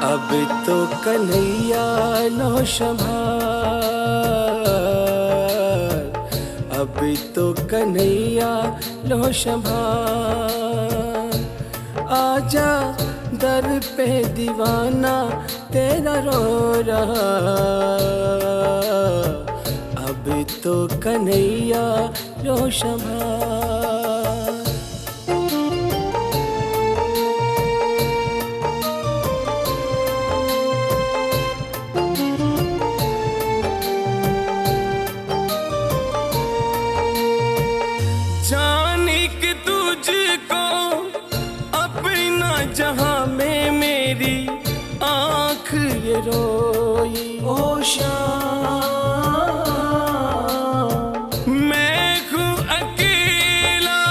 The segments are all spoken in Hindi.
अब तो कन्हैया लो संभाल, अब तो कन्हैया लो संभाल। आजा दर पे दीवाना तेरा रो रहा, अब तो कन्हैया लो संभाल। जाने कि तुझको अपना जहां में मेरी आँख ये रोई। ओ शाम मैं हूँ अकेला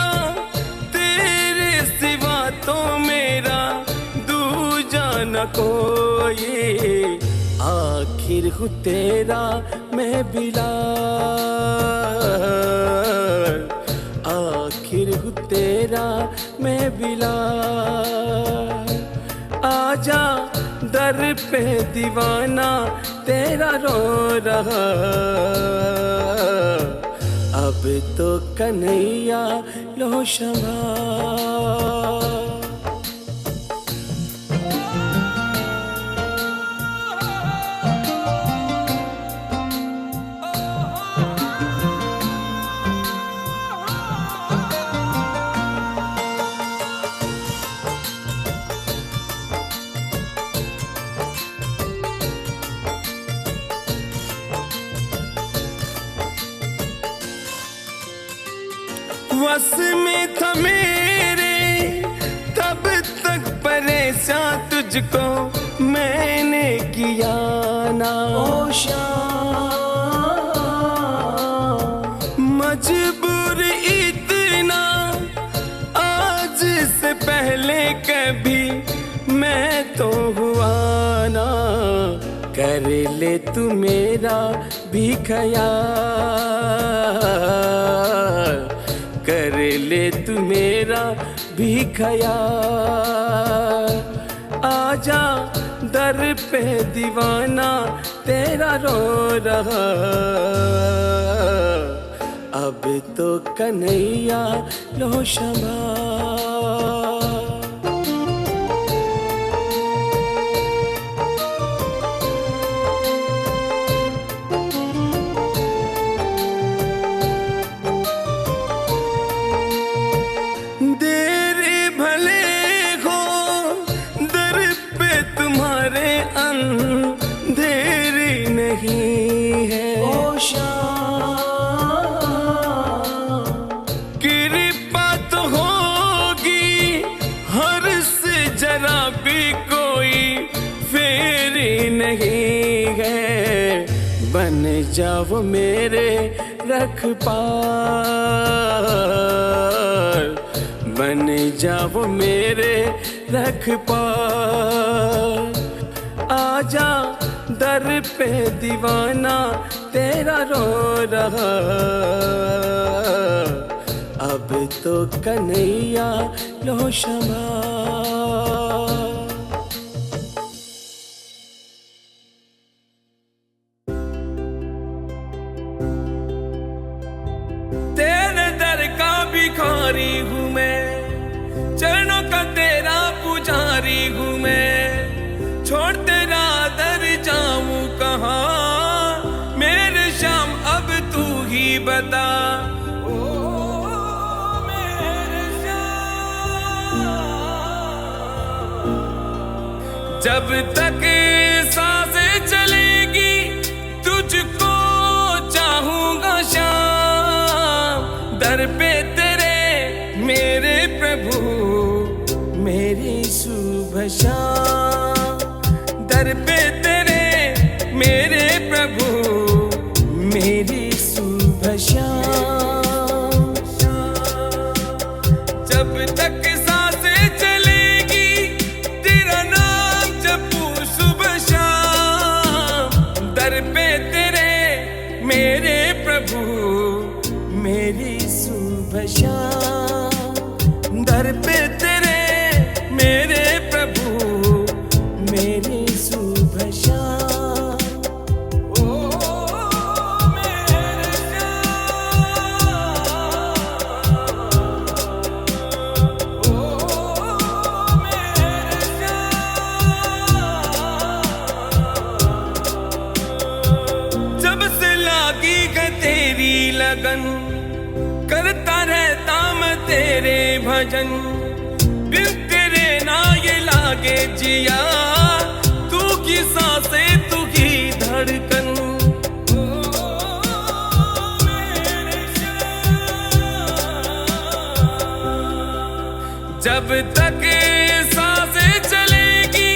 तेरे सिवा तो मेरा दूजा न कोई। आखिर हूँ तेरा मैं बिलाल, आखिर हूँ तेरा मैं बिलाल। आजा दर पे दीवाना तेरा रो रहा, अब तो कन्हैया लो संभाल। वस में था मेरे तब तक परेशान तुझको मैंने किया ना। ओ शाम मजबूर इतना आज से पहले कभी मैं तो हुआ ना। कर ले तू मेरा भी ख्याल, कर ले तू मेरा भी ख्याल। आजा दर पे दीवाना तेरा रो रहा, अब तो कन्हैया लो संभाल। अंधेरी नहीं है ओ शाम, कृपा तो होगी हर से जरा भी कोई फेरी नहीं है। बन जाओ मेरे रखपाल, बन जाओ मेरे रखपाल। आजा दर पे दीवाना तेरा रो रहा, अब तो कन्हैया लो संभाल। तेरे दर का भिखारी हूँ मैं, चरणों का तेरा पुजारी हूँ मैं। छोड़ तेरा दर जाऊं कहाँ मेरे श्याम अब तू ही बता। ओ मेरे श्याम जब तक सांसें चलेगी तुझको चाहूंगा श्याम। दर पे तेरे मेरे प्रभु मेरी शुभ शाम। दर पे तेरे मेरे प्रभु मेरी शुभ शाम। जब तक सांसें चलेगी तेरा नाम जपू शुभ शाम। दर पे तेरे मेरे प्रभु मेरी शुभ शाम। दर पे तेरे मेरे प्रभु मेरी लगन, करता रहता मैं तेरे भजन। बिन तेरे ना ये लागे जिया, तू की सांसें तू की धड़कन। जब तक सांसें चलेगी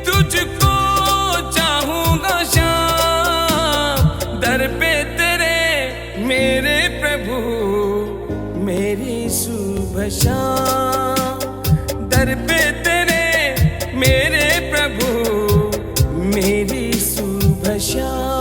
तुझको चाहूंगा शाम। दर पे तेरे मेरे प्रभु मेरी शुभ शाम। दर पे तेरे मेरे प्रभु मेरी शुभ शाम।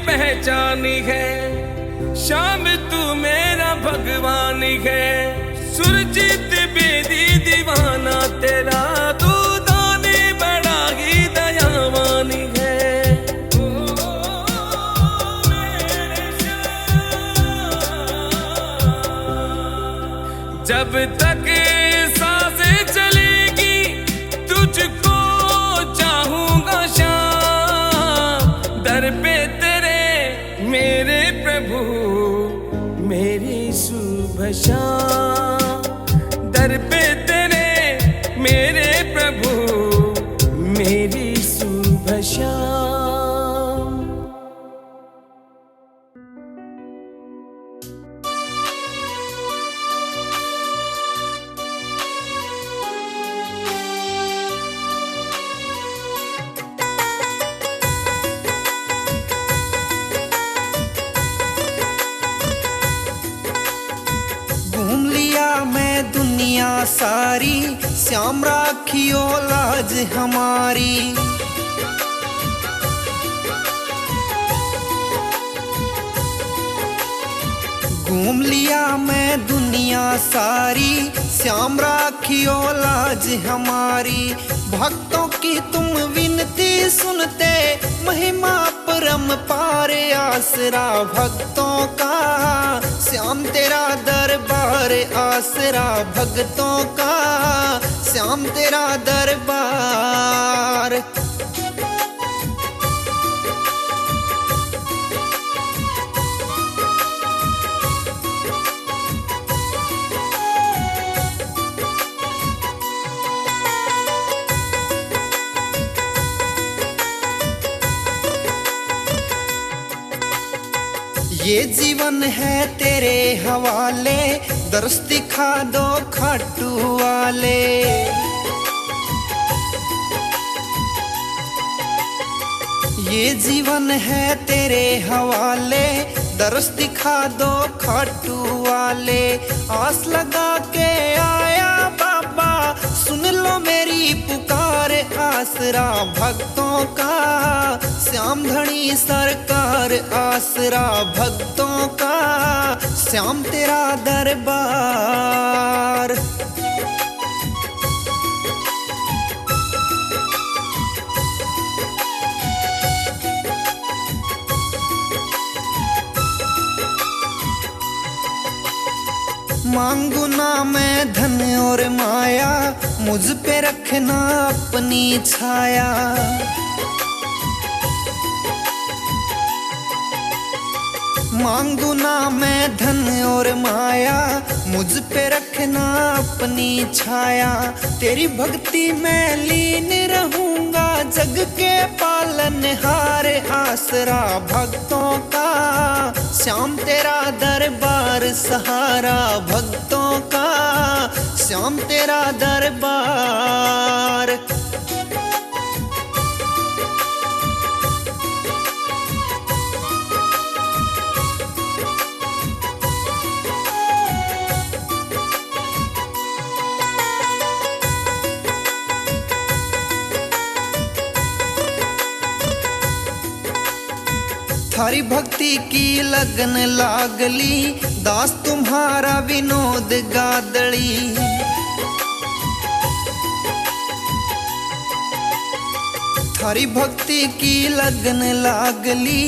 पहचानी है शाम तू मेरा भगवान है। सुरजीत बेदी दीवाना तेरा, तू दानी बड़ा ही दयावान है। जब तक सांसें चलेगी तुझको चाहूंगा शाम। दर पे मेरे प्रभु मेरी शुभ शाम। दर पे तेरे मेरे प्रभु मेरी शुभ शाम। घूम लिया मैं दुनिया सारी, श्याम राखियो लाज हमारी। घूम लिया मैं दुनिया सारी, श्याम राखियो लाज हमारी। भक्तों की तुम विनती सुनते, महिमा परम पार आसरा भक्तों का। श्याम तेरा दरबार आसरा भक्तों का, श्याम तेरा दरबार। ये जीवन है तेरे हवाले, दर्श दिखा दो खाटू वाले। ये जीवन है तेरे हवाले, दर्श दिखा दो खाटू वाले। आस लगा के आया बाबा, सुन लो मेरी पुकार आसरा भक्तों का। श्याम धनी सरकार आसरा भक्तों का, श्याम तेरा दरबार। मांगू ना मैं धन और माया, मुझ पे रखना अपनी छाया। मांगू ना मैं धन और माया, मुझ पे रखना अपनी छाया। तेरी भक्ति में लीन रहूंगा, जग के पालनहार आसरा भक्तों का। श्याम तेरा दरबार सहारा भक्तों का, श्याम तेरा दरबार। थारी भक्ति की लगन लागली, दास तुम्हारा विनोद गादड़ी। हरि भक्ति की लगन लागली,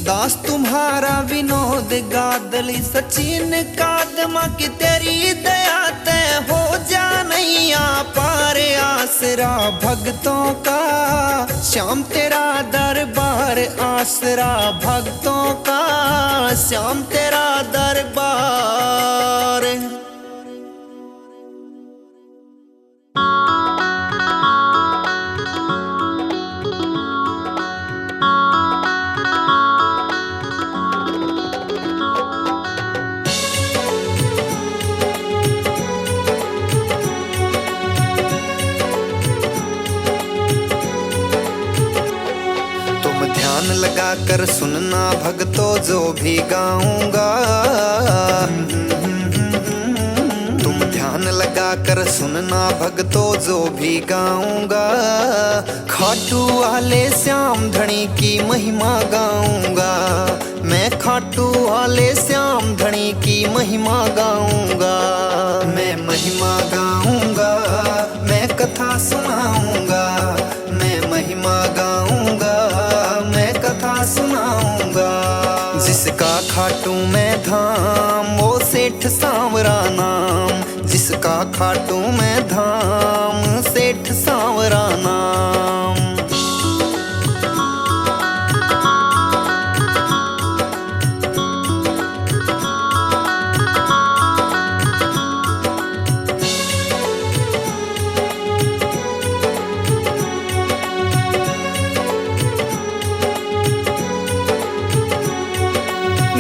दास तुम्हारा विनोद गादली। सचिन कादमा की तेरी दया तय हो जा नैया पार, आसरा भक्तों का श्याम तेरा दरबार, आसरा भक्तों का श्याम तेरा दरबार। ध्यान लगा कर सुनना भक्तों जो भी गाऊंगा, तुम ध्यान लगा कर सुनना भक्तों जो भी गाऊंगा। खाटू वाले श्याम धनी की महिमा गाऊंगा, मैं खाटू वाले श्याम धनी की महिमा गाऊंगा। मैं महिमा गाऊंगा, मैं कथा सुनाऊंगा, मैं महिमा गाऊंगा, मैं कथा सुनाऊंगा। जिसका खाटू में धाम वो सेठ सांवरा नाम, जिसका खाटू में धाम सेठ सांवरा नाम।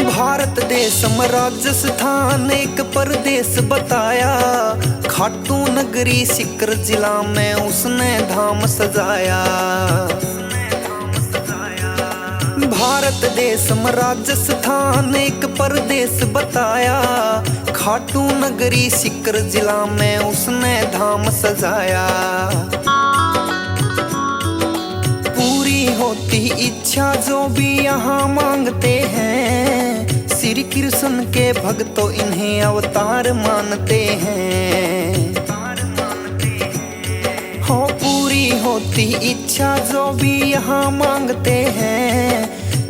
भारत देश में राजस्थान एक परदेश बताया, खाटू नगरी सिकर जिला में उसने धाम सजाया। भारत देश में राजस्थान एक परदेश बताया, खाटू नगरी सिकर जिला में उसने धाम सजाया। पूरी होती इच्छा जो भी यहाँ मांगते हैं, श्री कृष्ण के भक्तों इन्हें अवतार मानते हैं। हो पूरी होती इच्छा जो भी यहाँ मांगते हैं,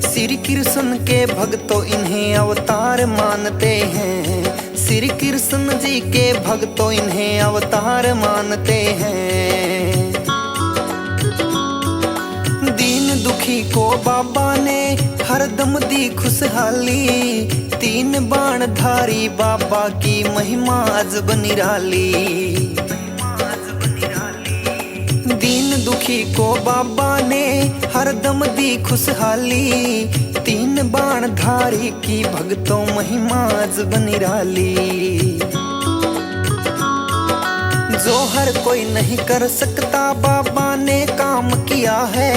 श्री कृष्ण के भक्तों इन्हें अवतार मानते हैं। श्री कृष्ण जी के भक्तों इन्हें अवतार मानते हैं। दीन दुखी को बाबा ने हरदम दी खुशहाली, तीन बाण धारी बाबा की महिमा अजब निराली। दीन दुखी को बाबा ने हरदम दी खुशहाली, तीन बाण धारी की भक्तों महिमा अजब निराली। जो हर कोई नहीं कर सकता बाबा ने काम किया है,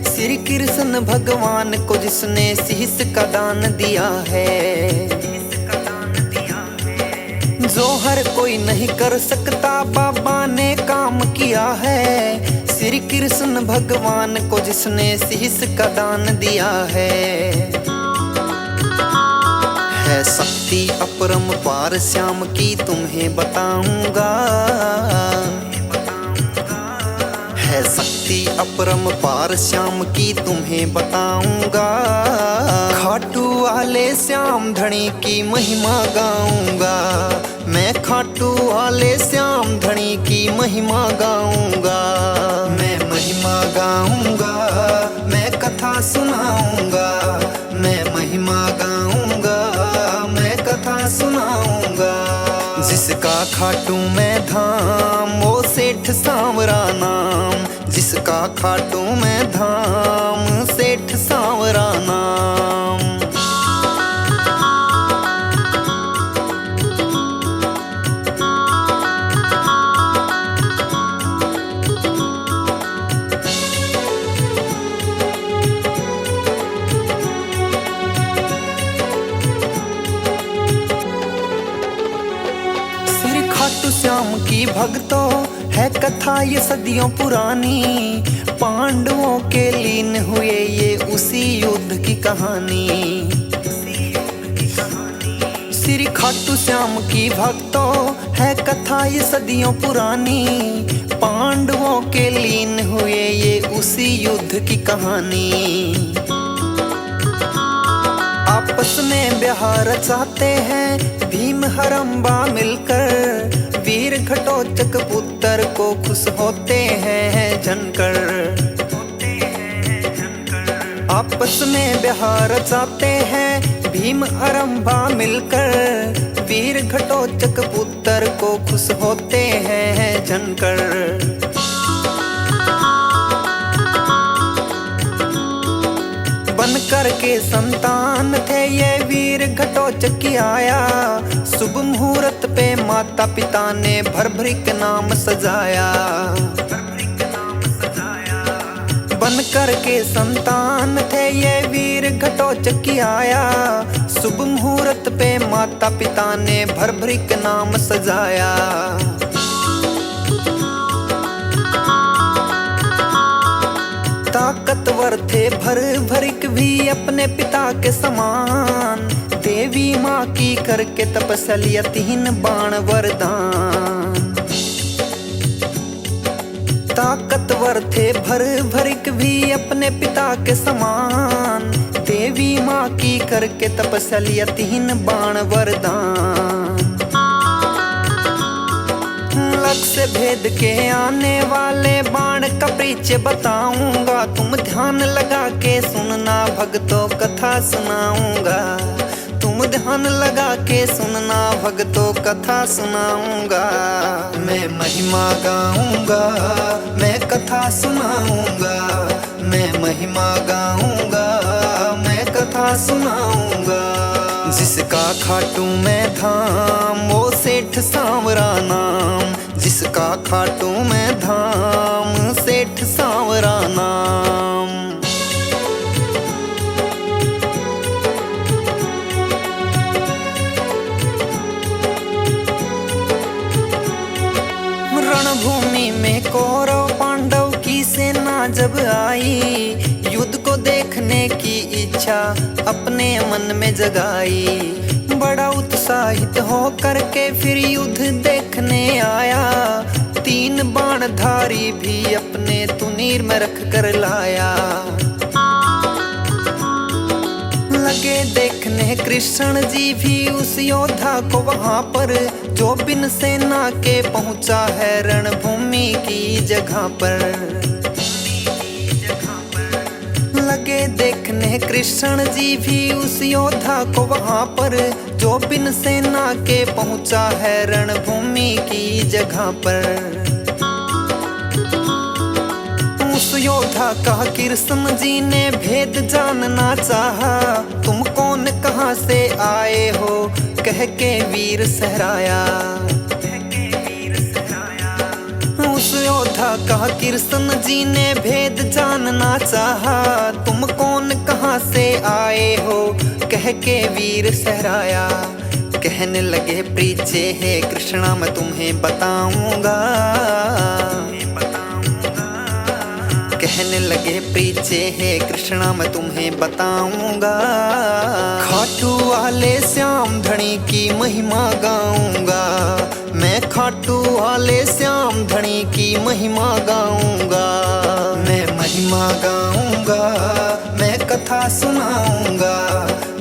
श्री कृष्ण भगवान को जिसने शीश का दान दिया है। जो हर कोई नहीं कर सकता बाबा ने काम किया है, श्री कृष्ण भगवान को जिसने शीश का दान दिया है। शक्ति अपरम पार श्याम की तुम्हें बताऊंगा, है शक्ति अपरम पार श्याम की तुम्हें बताऊंगा। खाटू वाले श्याम धनी की महिमा गाऊंगा, मैं खाटू वाले श्याम धनी की महिमा गाऊंगा। मैं महिमा गाऊंगा, मैं कथा सुनाऊंगा, मैं महिमा गाऊंगा, मैं कथा सुनाऊंगा। जिसका खाटू में धाम वो सेठ सांवरा नाम, जिसका खाटू में धाम सेठ सांवरा नाम। खाटू श्याम की भक्तों है कथा ये सदियों पुरानी, पांडवों के लीन हुए ये उसी युद्ध की कहानी। श्री खाटू श्याम की भक्तों है कथा ये सदियों पुरानी, पांडवों के लीन हुए ये उसी युद्ध की कहानी। आपस में ब्याह रचाते हैं भीम हरम्बा मिलकर, वीर घटोत्कच पुत्र को खुश होते हैं जनकर। आपस में ब्याह रचाते हैं भीम हरम्बा मिलकर, वीर घटोत्कच पुत्र को खुश होते हैं जनकर। बनकर के संतान थे ये वीर घटोत्कच की आया, शुभ मुहूर्त पे माता पिता ने भर भर के नाम सजाया। बनकर के संतान थे ये वीर घटोत्कच की आया, शुभ मुहूर्त पे माता पिता ने भर भर के नाम सजाया। ताकतवर थे भर भरिक भी अपने पिता के समान, देवी माँ की करके तपस्या 3 बाण वरदान। ताकतवर थे भर भरिक भी अपने पिता के समान, देवी माँ की करके तपस्या 3 बाण वरदान। लक्ष्य भेद के आने वाले बाण का परिचय बताऊंगा, तुम ध्यान लगा के सुनना भक्तों कथा सुनाऊंगा। तुम ध्यान लगा के सुनना भक्तों कथा सुनाऊंगा। मैं महिमा गाऊंगा, मैं कथा सुनाऊंगा। मैं महिमा गाऊंगा, मैं कथा सुनाऊंगा। जिसका खाटू में धाम वो सेठ सांवरा नाम, जिसका खाटू में धाम सेठ सांवरा नाम। रणभूमि में कौरव पांडव की सेना जब आई, युद्ध को देखने की इच्छा अपने मन में जगाई। बड़ा उत्साहित हो करके फिर युद्ध देखने आया, 3 बाणधारी भी अपने तुनीर में रख कर लाया। लगे देखने कृष्ण जी भी उस योद्धा को वहां पर, जो बिन सेना के पहुंचा है रणभूमि की जगह पर। लगे देखने कृष्ण जी भी उस योद्धा को वहां पर, जो बिन सेना के पहुंचा है रणभूमि की जगह पर। उस योद्धा का कृष्ण जी ने भेद जानना चाहा, तुम कौन कहां से आए हो कह के वीर सहराया। उस योद्धा का कृष्ण जी ने भेद जानना चाहा, तुम कौन कहां से आए हो कह के वीर सहराया। कहने लगे प्रीचे हे कृष्णा मैं तुम्हें बताऊंगा। कहने लगे प्रीचे हे कृष्णा मैं तुम्हें बताऊंगा। खाटू वाले श्याम धनी की महिमा गाऊंगा, मैं खाटू वाले श्याम धनी की महिमा गाऊंगा। मैं महिमा गाऊंगा, मैं कथा सुनाऊंगा।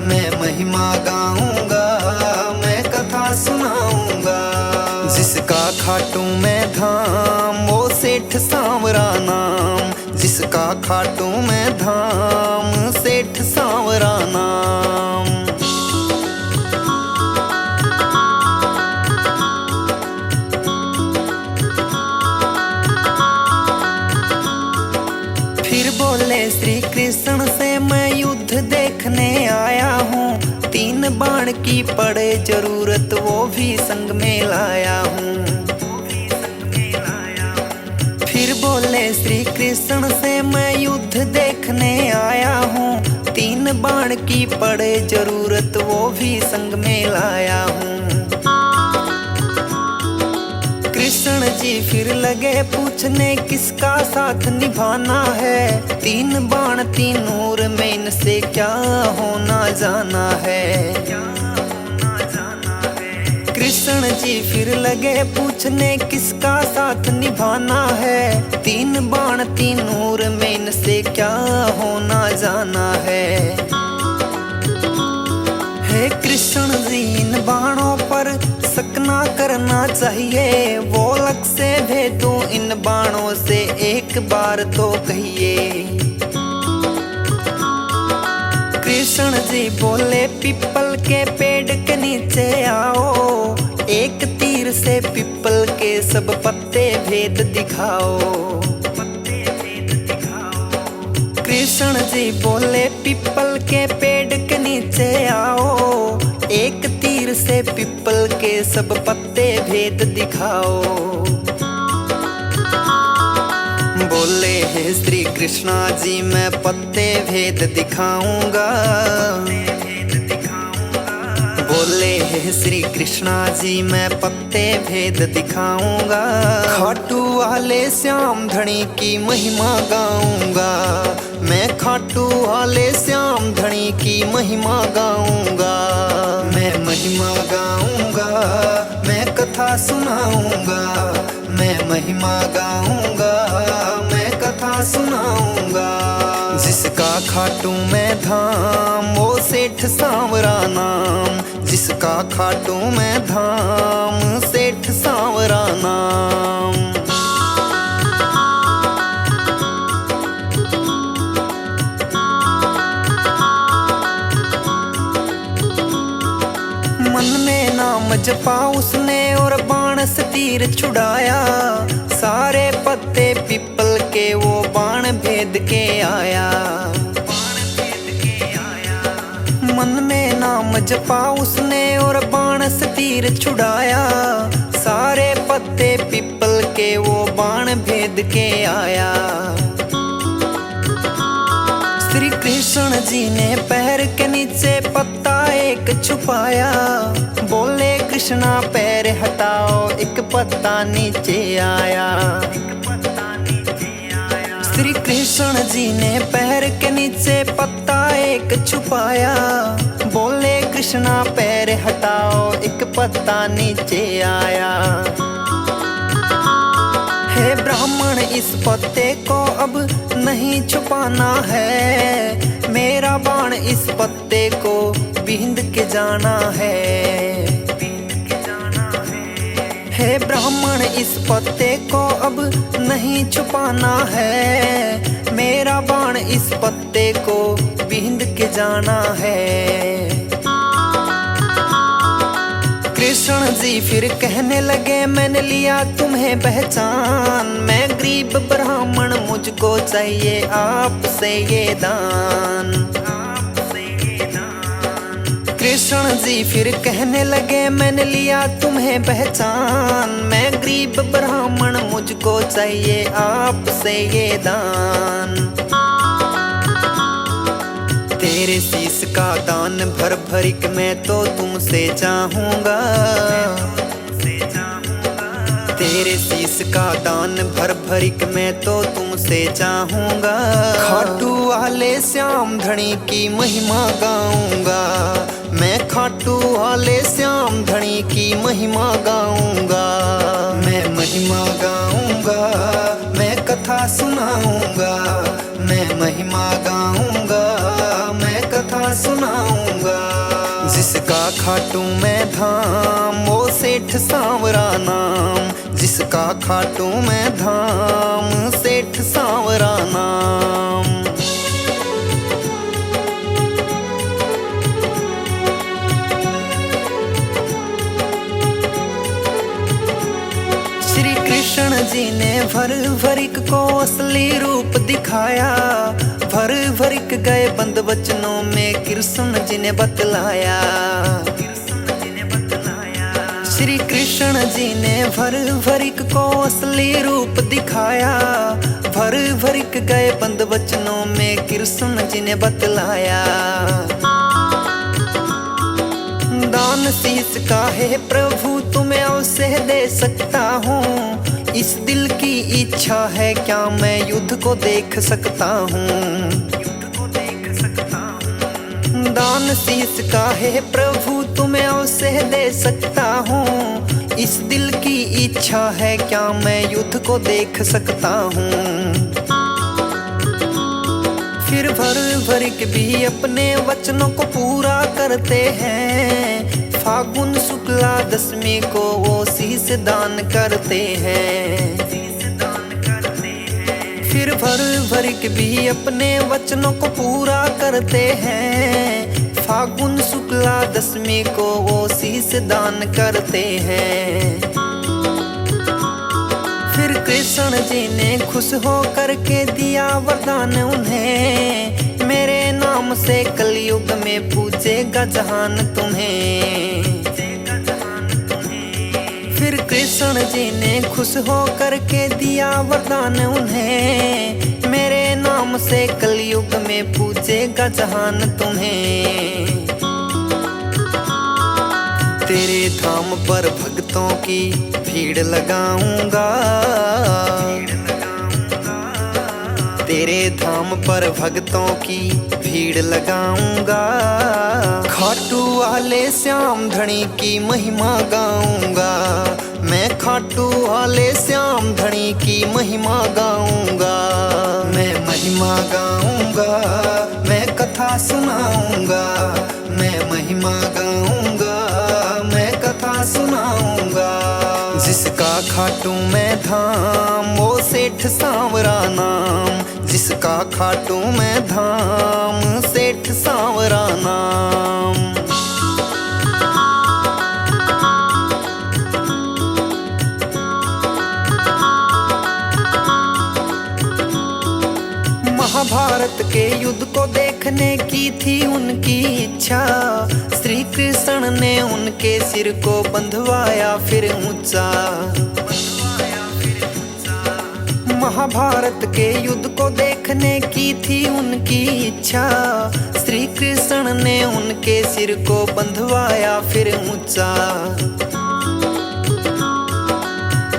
मैं महिमा गाऊंगा, मैं कथा सुनाऊंगा। जिसका खाटू में धाम वो सेठ सांवरा नाम, जिसका खाटू में धाम सेठ सांवरा नाम। फिर बोले श्री कृष्ण से मैं युद्ध देखने आया हूँ, 3 बाण की पड़े जरूरत वो भी संग में लाया हूँ। फिर बोले श्री कृष्ण से मैं युद्ध देखने आया हूँ, 3 बाण की पड़े जरूरत वो भी संग में लाया हूँ। कृष्ण जी फिर लगे पूछने किसका साथ निभाना है, 3 बाण 3 नूर में इनसे क्या होना जाना है। कृष्ण जी फिर लगे पूछने किसका साथ निभाना है। 3 बाण 3 नूर में इनसे क्या होना जाना है। हे कृष्ण जी इन बाणों पर शक ना करना चाहिए। वो लग से भेदो इन बाणों से एक बार तो कहिए। कृष्ण जी बोले पीपल के पेड़ के नीचे आओ। एक तीर से पीपल के सब पत्ते भेद दिखाओ। कृष्ण जी बोले पीपल के पेड़ के नीचे आओ। एक तीर से पीपल के सब पत्ते भेद दिखाओ। बोले हे श्री कृष्णा जी मैं पत्ते भेद दिखाऊंगा। बोले हे श्री कृष्णा जी मैं पत्ते भेद दिखाऊंगा। खाटू वाले श्याम धनी की महिमा गाऊंगा। मैं खाटू वाले श्याम धनी की महिमा गाऊंगा। मैं महिमा गाऊंगा, मैं कथा सुनाऊंगा। मैं महिमा गाऊंगा, मैं कथा सुनाऊंगा। जिसका खाटू मैं धाम वो सेठ सांवरा नाम। जिसका खाटू मैं धाम सेठ सांवरा नाम। मन में नाम जपा उसने और बाण से तीर छुड़ाया। सारे पत्ते पीपल के वो बाण भेद के आया। मन में नाम जपा उसने और बाण से तीर छुड़ाया। सारे पत्ते पीपल के वो बाण भेद के आया। श्री कृष्ण जी ने पैर के नीचे पत्ता एक छुपाया। बोले कृष्णा पैर हटाओ एक पत्ता नीचे आया। श्री कृष्ण जी ने पैर के नीचे पत्ता एक छुपाया। बोले कृष्णा पैर हटाओ एक पत्ता नीचे आया। हे ब्राह्मण इस पत्ते को अब नहीं छुपाना है। मेरा बाण इस पत्ते को बींद के जाना है। हे ब्राह्मण इस पत्ते को अब नहीं छुपाना है। मेरा बाण इस पत्ते को बींद के जाना है। कृष्ण जी फिर कहने लगे मैंने लिया तुम्हें पहचान। मैं गरीब ब्राह्मण मुझको चाहिए आपसे ये दान। कृष्ण जी फिर कहने लगे मैंने लिया तुम्हें पहचान। मैं गरीब ब्राह्मण मुझको चाहिए आपसे ये दान। तेरे शीश का दान भर भरिक मैं तो तुमसे चाहूंगा। तेरे शीश का दान भर भरिक मैं तो तुमसे चाहूंगा। खाटू वाले श्याम धनी की महिमा गाऊंगा। मैं खाटू वाले श्याम धनी की महिमा गाऊंगा। मैं महिमा गाऊंगा, मैं कथा सुनाऊंगा। मैं महिमा गाऊंगा, मैं कथा सुनाऊंगा। जिसका खाटू मैं धाम वो सेठ सांवरा नाम। जिसका खाटू मैं धाम सेठ सांवरा नाम। श्री कृष्ण जी ने भर भरिक को असली रूप दिखाया। भर भरिक गए बंद वचनों में कृष्ण जी ने बतलाया। श्री कृष्ण जी ने भर भरिक को असली रूप दिखाया। भर भरिक गए बंद वचनों में कृष्ण जी ने बतलाया। दान शीश का है प्रभु तुम्हें अवश्य दे सकता हूँ। इस दिल की इच्छा है क्या मैं युद्ध को देख सकता हूँ। दान शीश का है प्रभु तुम्हें अवश्य दे सकता हूँ। इस दिल की इच्छा है, क्या मैं युद्ध को देख सकता हूँ। फिर भर के भी अपने वचनों को पूरा करते हैं। फागुन शुक्ला दशमी को वो शीश दान करते हैं। फिर भर के भी अपने वचनों को पूरा करते हैं। फागुन शुक्ला दशमी को वो शीश दान करते हैं। फिर कृष्ण जी ने खुश हो करके दिया वरदान उन्हें, मेरे नाम से कलयुग में पूजेगा जहान तुम्हें। फिर कृष्ण जी ने खुश हो करके दिया वरदान उन्हें, मेरे नाम से कलयुग में पूजेगा जहान तुम्हें। तेरे धाम पर भक्तों की भीड़ लगाऊंगा, तेरे धाम पर भक्तों की भीड़ लगाऊंगा। खाटू वाले श्याम धनी की महिमा गाऊंगा, मैं खाटू वाले श्याम धनी की महिमा गाऊंगा। मैं महिमा गाऊंगा, मैं कथा सुनाऊंगा, मैं महिमा गाऊंगा, मैं कथा सुनाऊंगा। जिसका खाटू मैं धाम वो सेठ सांवरा नाम, जिसका खाटू मैं धाम सेठ सांवरा नाम। महाभारत के युद्ध को देखने की थी उनकी इच्छा, श्री कृष्ण ने उनके सिर को बंधवाया फिर ऊंचा। महाभारत के युद्ध को देखने की थी उनकी इच्छा, श्री कृष्ण ने उनके सिर को बंधवाया फिर ऊंचा।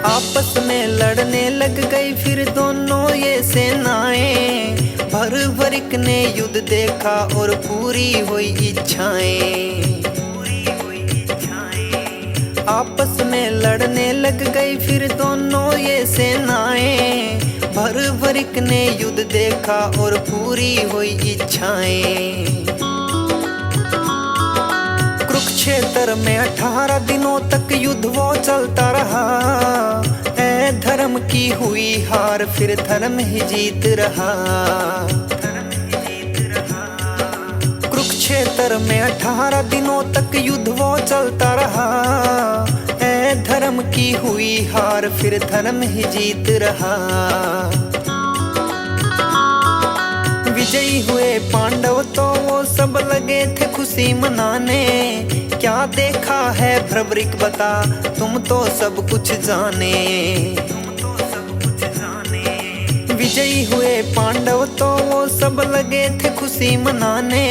आपस में लड़ने लग गई फिर दोनों ये सेनाएं, भर ने युद्ध देखा और पूरी हुई इच्छाएं। आपस में लड़ने लग गई फिर दोनों ये सेनाएं, भर ने युद्ध देखा और पूरी हुई इच्छाएं। कुरुक्षेत्र में 18 दिनों तक युद्ध वो चलता रहा, ऐ धर्म की हुई हार फिर धर्म ही जीत रहा। कुरुक्षेत्र में 18 दिनों तक युद्ध वो चलता रहा, ऐ धर्म की हुई हार फिर धर्म ही जीत रहा। विजयी हुए पांडव तो वो सब लगे थे खुशी मनाने, क्या देखा है भ्रवरिक बता तुम तो सब कुछ जाने। विजयी हुए पांडव तो वो सब लगे थे खुशी मनाने,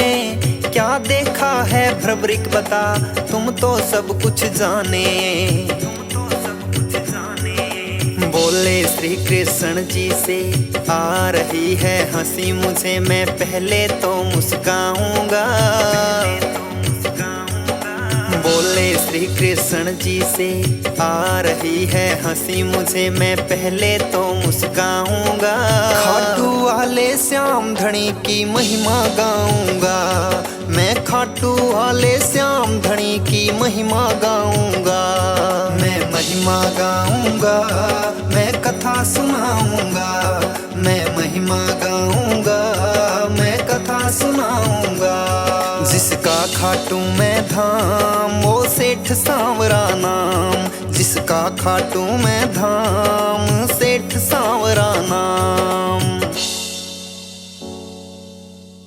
क्या देखा है भ्रवरिक बता तुम तो सब कुछ जाने। बोले श्री कृष्ण जी से आ रही है हंसी मुझे, मैं पहले तो मुस्काऊंगा। बोले श्री कृष्ण जी से आ रही है हंसी मुझे, मैं पहले तो मुस्काऊंगा। खाटू वाले श्याम धनी की महिमा गाऊंगा, मैं खाटू वाले श्याम धनी की महिमा गाऊंगा। मैं महिमा गाऊंगा, मैं कथा सुनाऊंगा, मैं महिमा गाऊंगा, मैं कथा सुनाऊंगा। जिसका खाटू मैं धाम वो सेठ सांवरा नाम, जिसका खाटू मैं धाम सेठ सांवरा नाम।